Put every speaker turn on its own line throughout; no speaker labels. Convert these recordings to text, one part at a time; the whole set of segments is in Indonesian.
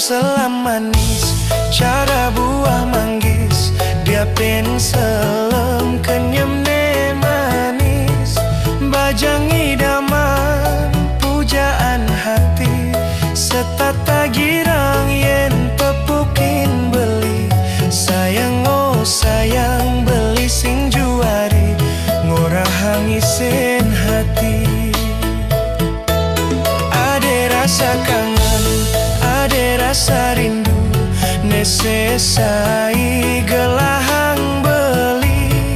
selam manis, cara buah manggis, dia pen selam kenyam ne manis, bajang idaman pujaan hati, setata girang yen pepukin beli, sayang oh sayang beli sing juari, ngorahang isen hati. Ade rasa kangen, ade rasa rindu, nesesai gelahang beli,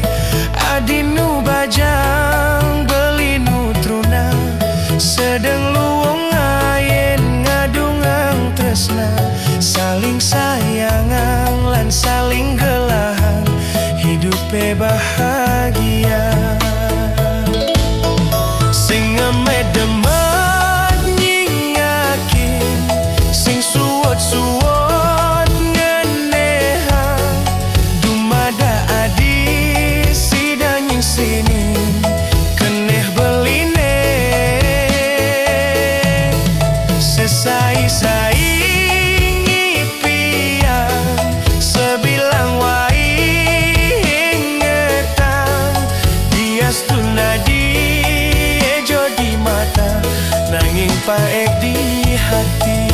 adinu bajang beli nutruna, sedeng luwung ayen ngadungang tresna, saling sayangang lan saling gelahang, hidupe bahagia. Sing ngemedemet nyingakin, sing suwot-suwot ngenehang, dumada adi sidanying sini keneh beline, sesai-sai ngipian, sebilang wai ingetan, dias tunadi ejo di mata, nanging paek di hati.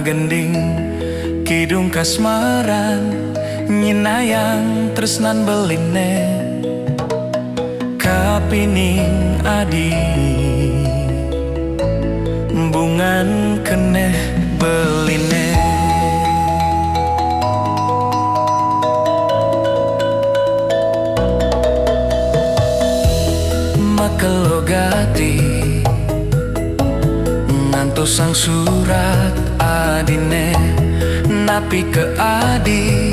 gending kidung kasmaran nyinayang tresnan beline kapining adi bungan keneh beline makelogati ngantos sang surat adine napi ke adi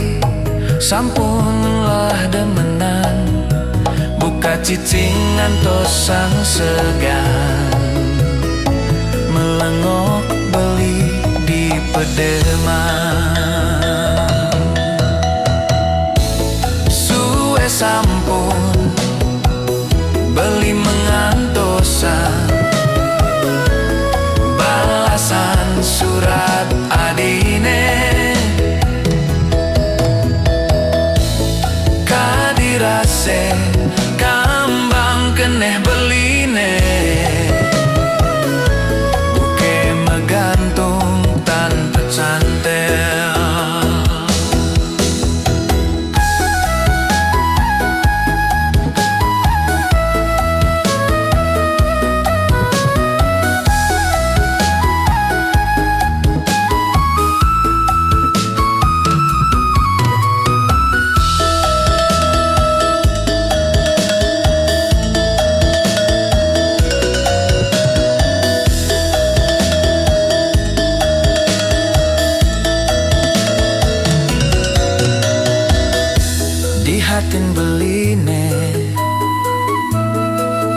sampunlah demenan buka cicing ngantos sang segan melengok beli di pedeman suwe sampun beli mengantosan balasan surat adine kadirase kambang keneh beline buke megantung tanpa cantel hatin beline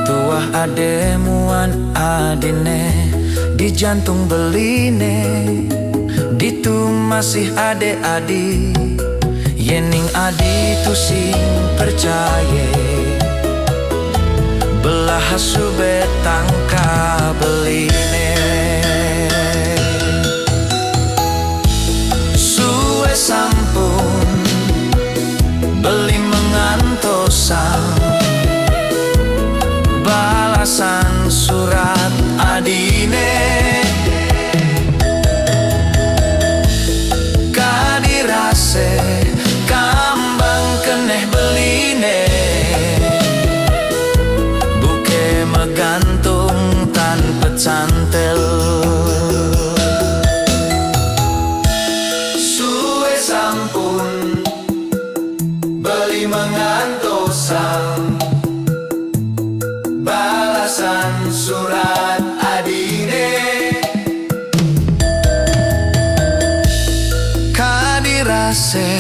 tuah ademuan adine di jantung beline ditu masih ade adi yening adi tu sing percaya belah sube tangka beline suwe sampun beli mengantosan balasan surat adine kadirase kambang keneh beline buke megantung tanpa cantel suwe sampun beli mengantosan balasan surat adine kadirase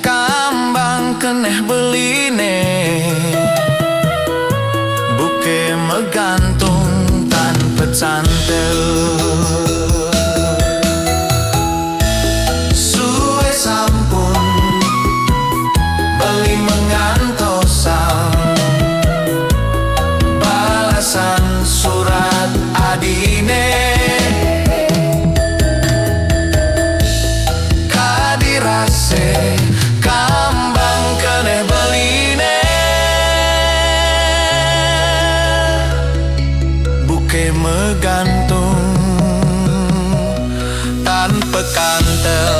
kambang keneh beline buke megantung tanpa cantel suwe sampun beli mengantosan balasan surat adine kadirase kambang keneh beline buke megantung tanpa kantel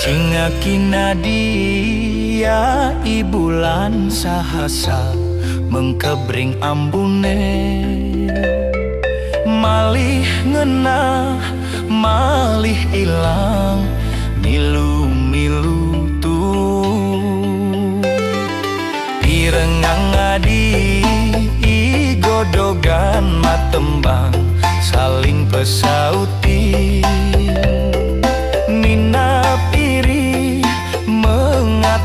Cingakina dia ibulan sahasa mengkebring ambune malih ngenah malih ilang milu-milu tuh pirengang ngadi igodogan matembang saling pesauti nina piri mengat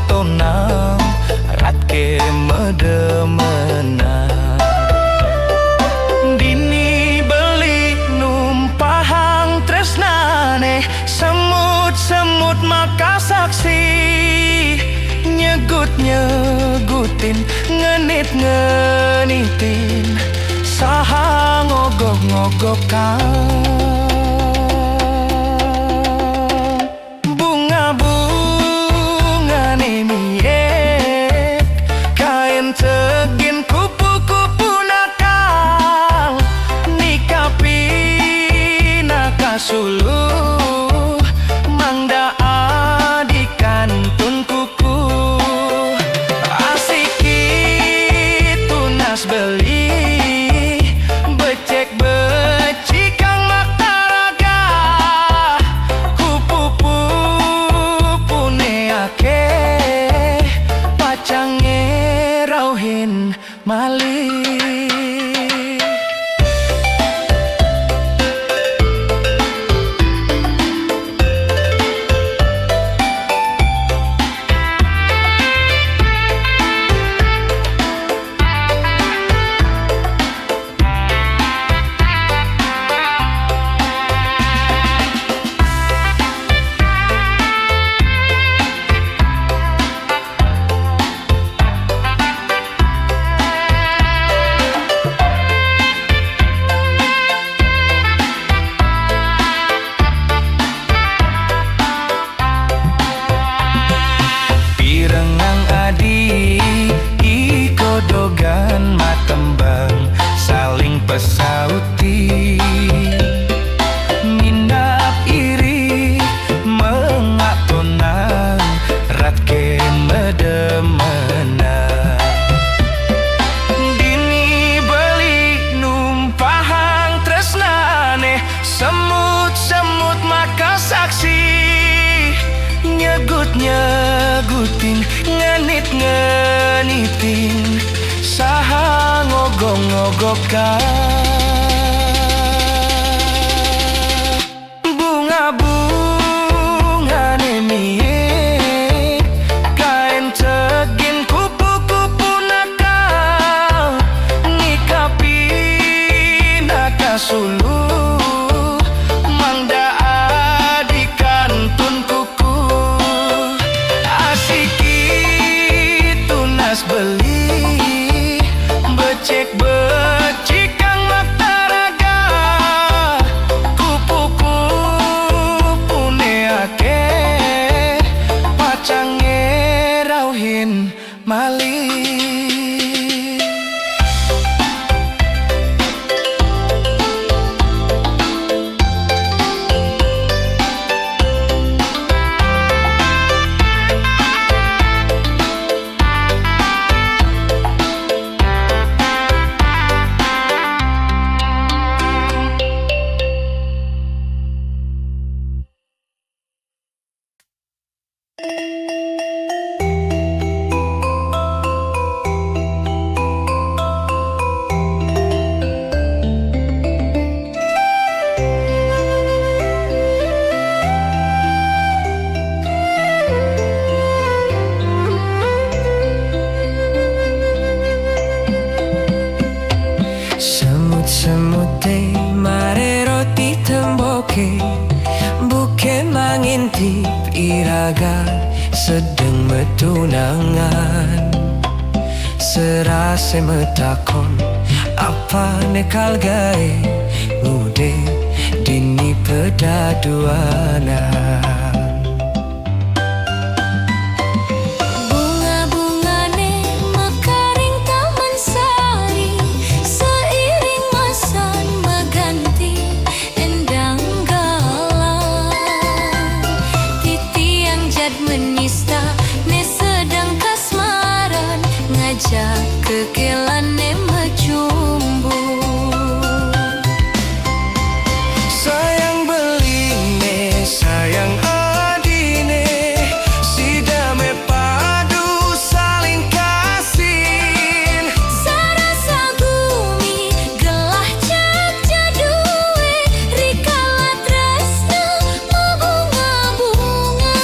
ulin ngenit-ngenitin saha ngogok-ngogokan. Bunga-bunga nemiek kain tegin kupu-kupu nakal nikapi nakasulu mangda adikantun kuku asiki tunas beli becek beci kang maktaraga kupu-kupu puneake pacange rauhin malih. Ikodogan matembang saling pesauti minap iri mengatonang ratke medemena dini beli numpahang tresnane semut-semut maka saksi nyegut-nyegutin ngenit-ngenitin saha ngogok-ngogokan. Bunga-bunga nemiek kain tegin kupu-kupu nakal ngikapi nakasulu mangda adikantun kuku asiki tunas beli becek beci kang maktaraga kupu-kupu puneake pacange rauhin malih. Semut-semute mare roti temboke buke mangintip iraga sedeng metunangan serase metakon apa nekal gae ngude dini pedaduanan.
Kekelane mecumbu
Sayang beline, sayang adine, si dame padu saling kasih.
Sarasa gumi gelah cak jadue rikala tresna mabunga-bunga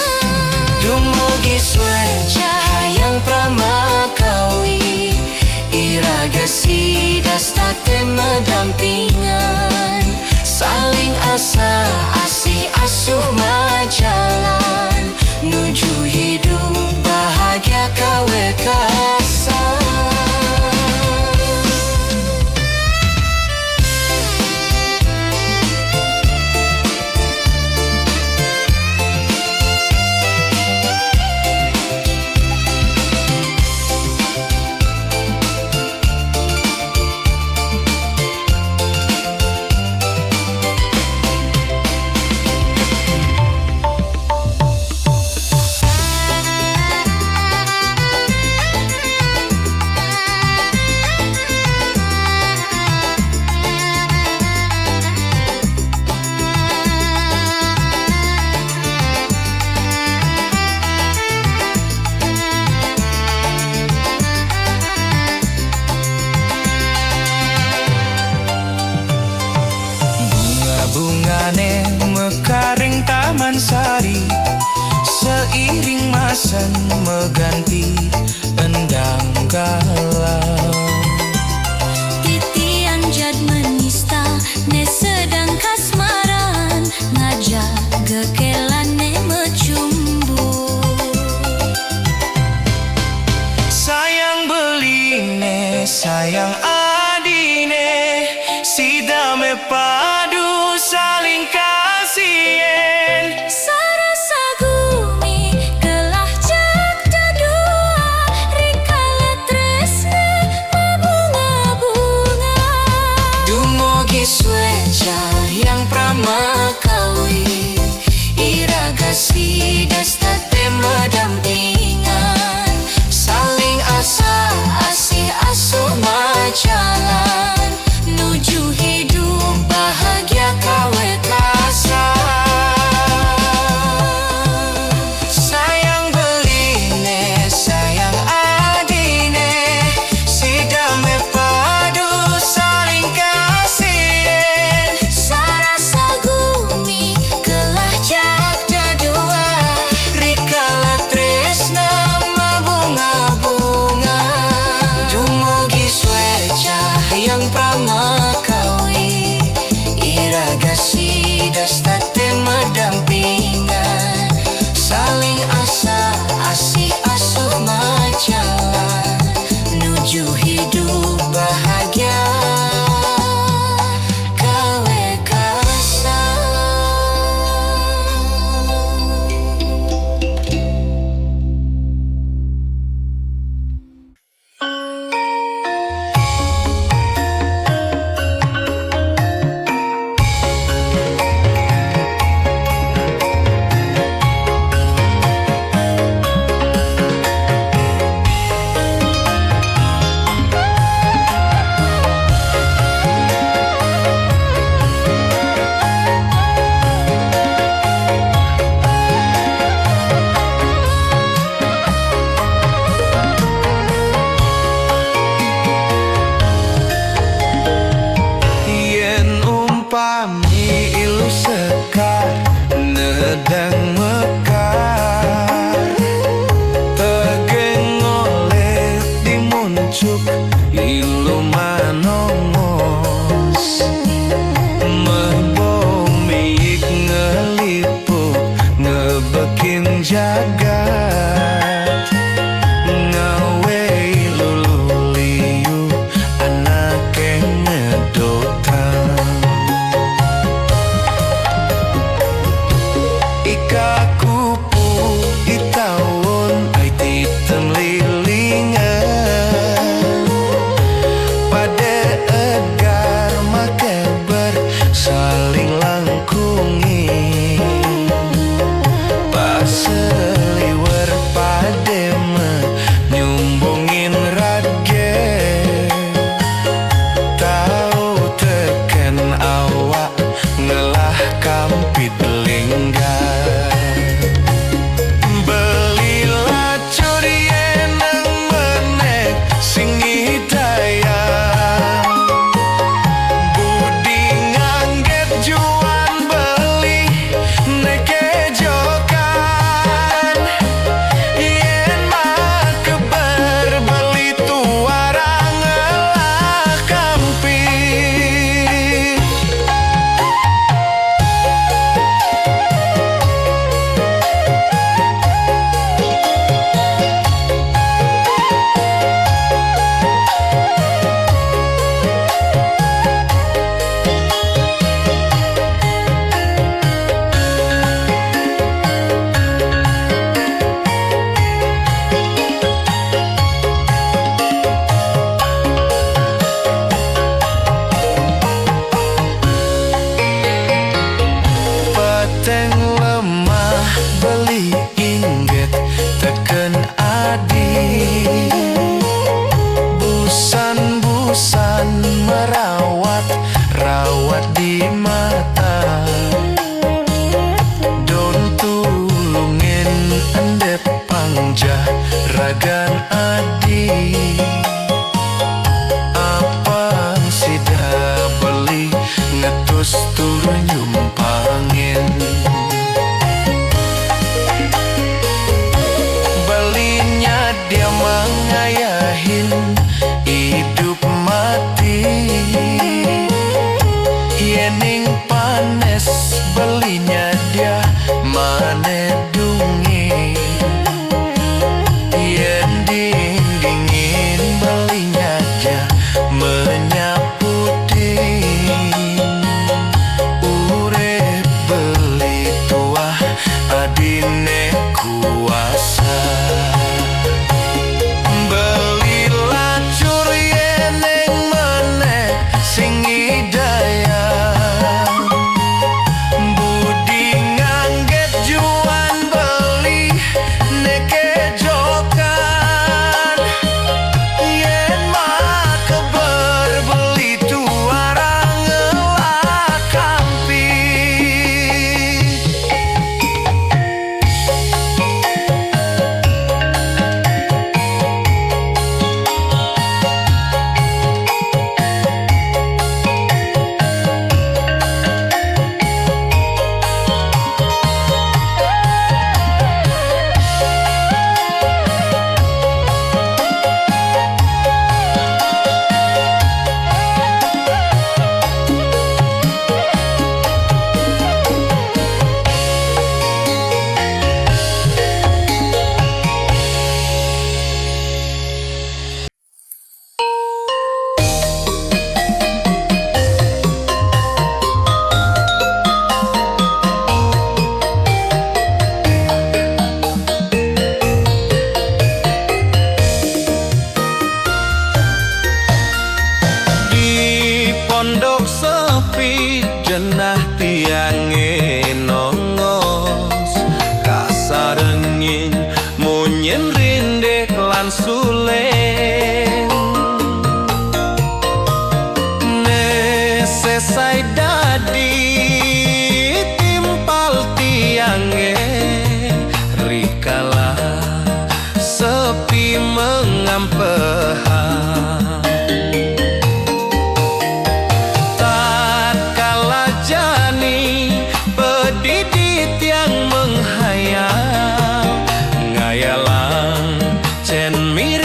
Dumugi sue
cahayang pramakawi
iraga
si dastate mendampingan
saling asa
asih asuh majalan
nuju hidup bahagia kawe kasar. bosan mengganti endang galau.
Titian jad menista ne sedang kasmaran ngajak gekelan ne mecumbu.
Sayang beline, sayang adine, si dame padu saling kasien.
Sarasa gumi gelah jak jadua rikala tresna mabunga-bunga.
Dumugi sueca yang pramakawi, iraga si desta tema dampingan, saling asa asih asuh majalan, nuju hidup bahagia kawe kasar. Sayang beline, sayang adine, si dame padu saling kasih.
Sarasa gumi gelah jak jadua
Rikala tresna mabunga-bunga, dumugi sueca yang pramakawi, iraga si dasta tema dampingan, saling asa asih asuh majalan, nuju hidup bahagia kawe kasar. Yen umpami ilu sekar nedang mekar, tegeng oleh dimuncuk ilu manongos, membomik ngelipuk ngebekin jagat, ngawe lululiu anak ngedotan. Ika kupu itawon ay titem lilingan, pada egar makeber saling langkungi, paseliwer pade menyumbungin rage, tahu teken awak ngelah kampit linggar. Belilah curien nang menek sing hidayah, budi ngangget juan beli neke jokan, yen mah keber beli tuarang ngelah kampit. Peteng lemah beli inget teken adi, busan-busan merawat rawat di mata, don tulungin endep pangja ragan adi, apa sida beli ngetus turun nyumpangin.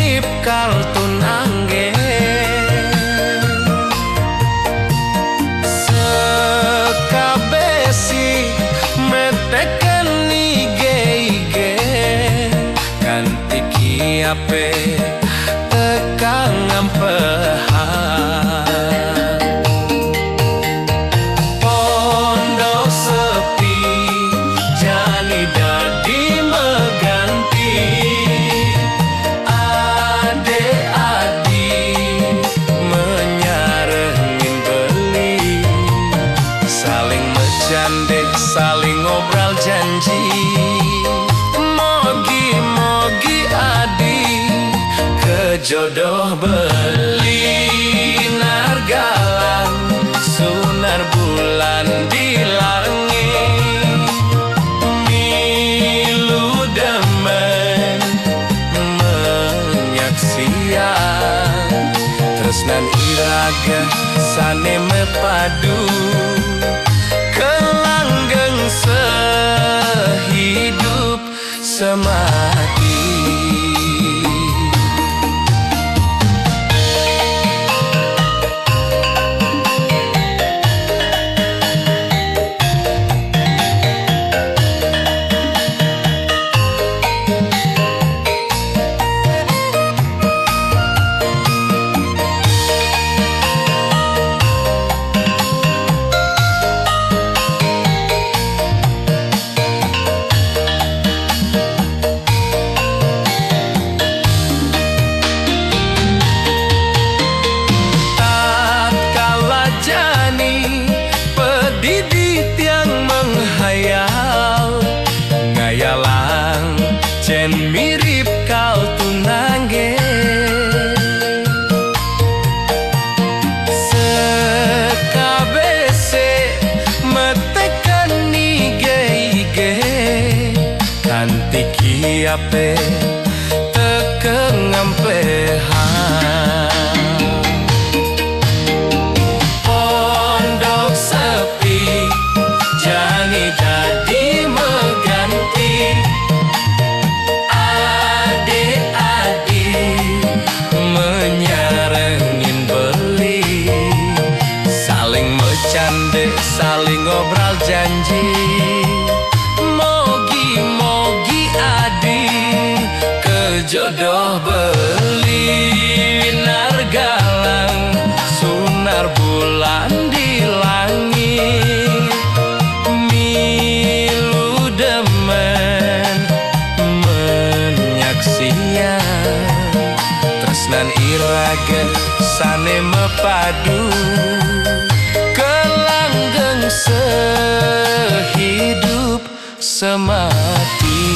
mirip kaltun angge sekabesi meteken ige kanti kiape tekang ngampehan pondok sepi jani dadi meganti adik-adik menyarengin beli saling bercandek saling ngobrol janji mogi-mogi adik kejodoh beli nargalan sunar bulan di langit milu demen menyaksian tresnan iraga sane mepadu kelanggeng sehidup semati mirip kaltun angge sekabese metekan ige kanti kiape tekeng ngampehan pondok sepi jani dadi meganti saling ngobrol janji mogi-mogi adik kejodoh beli nargalang sunar bulan di langit milu demen menyaksian tresnan iraga sane mepadu sehidup semati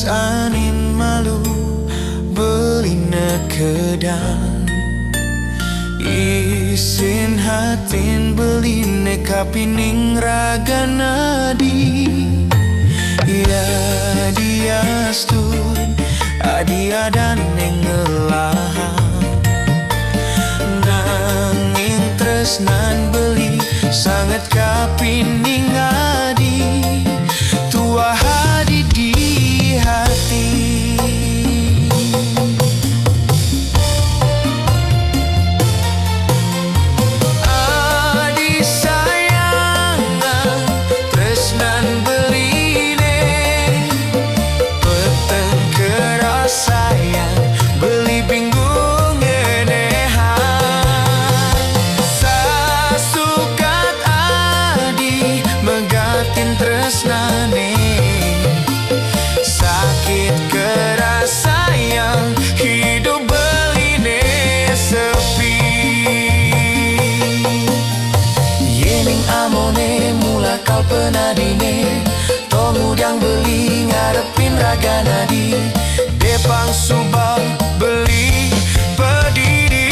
anin malu beli nekedang isin hatin beli nekapining raga nadi ya dia stud adia dan nengelahan nanging tresnan beli sangat kapining adi tua hadi di hati adi sayang tresnan beline peteng kerasayang beli bingung enehan sasukat adi megatin tresnane sakit kerasa subang beli pedidi.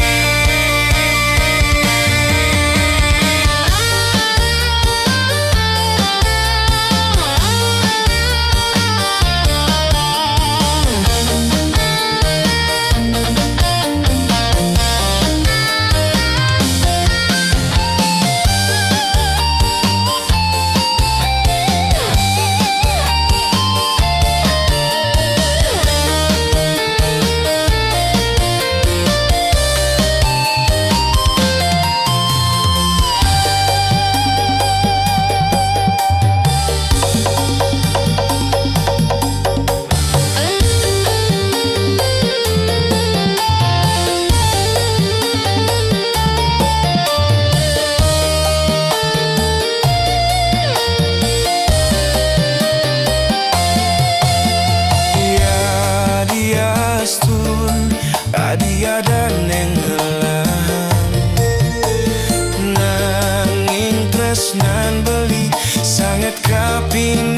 Adia dan neng elang nanging tresnan beli sangat kaping